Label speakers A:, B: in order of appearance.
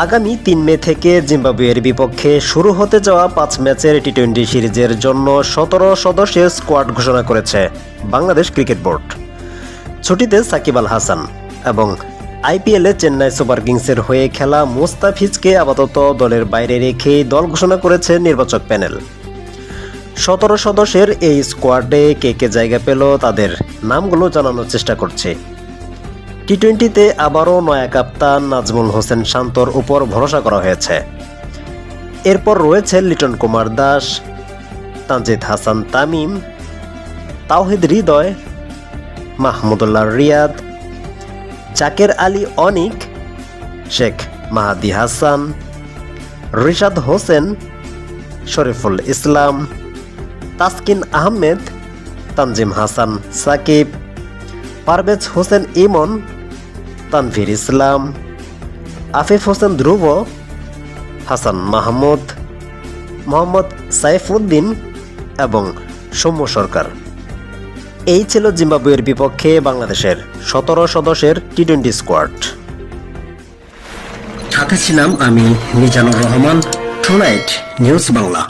A: আগামী ৩ মে থেকে জিম্বাবুয়ের বিপক্ষে শুরু হতে যাওয়া ৫ ম্যাচের টি-20 সিরিজের জন্য ১৭ সদস্যের স্কোয়াড ঘোষণা করেছে বাংলাদেশ ক্রিকেট বোর্ড। ছুটিতে সাকিব আল হাসান এবং আইপিএলে চেন্নাই সুপার কিংসের হয়ে খেলা মুস্তাফিজকে আপাতত দলের বাইরে রেখেই দল ঘোষণা করেছে নির্বাচক প্যানেল। ১৭ সদস্যের এই স্কোয়াডে কে কে জায়গা পেল তাদের নামগুলো জানানোর চেষ্টা করছে। টি-20তে আবারও নয়া কাপ্তান নাজমুল হোসেন শান্তর উপর ভরসা করা হয়েছে। এরপর রয়েছে লিটন কুমার দাস, তানজিদ হাসান তামিম, তাওহিদ হৃদয়, মাহমুদুল্লাহ রিয়াদ, জাকের আলী অনিক, শেখ মাহাদি হাসান, রিশাদ হোসেন, শরীফুল ইসলাম, তাসকিন আহমেদ, তানজিম হাসান সাকিব, পারভেজ হোসেন ইমন, তানভীর ইসলাম, আফিফ হোসেন ধ্রুব, হাসান মাহমুদ, মোহাম্মদ সাইফুদ্দিন এবং সৌম্য সরকার। এই ছিল জিম্বাবুয়ের বিপক্ষে বাংলাদেশের ১৭ সদস্যের টি-20 স্কোয়াড। সাথে ছিলাম আমি মিজানুর রহমান, টুনাইট নিউজ বাংলা।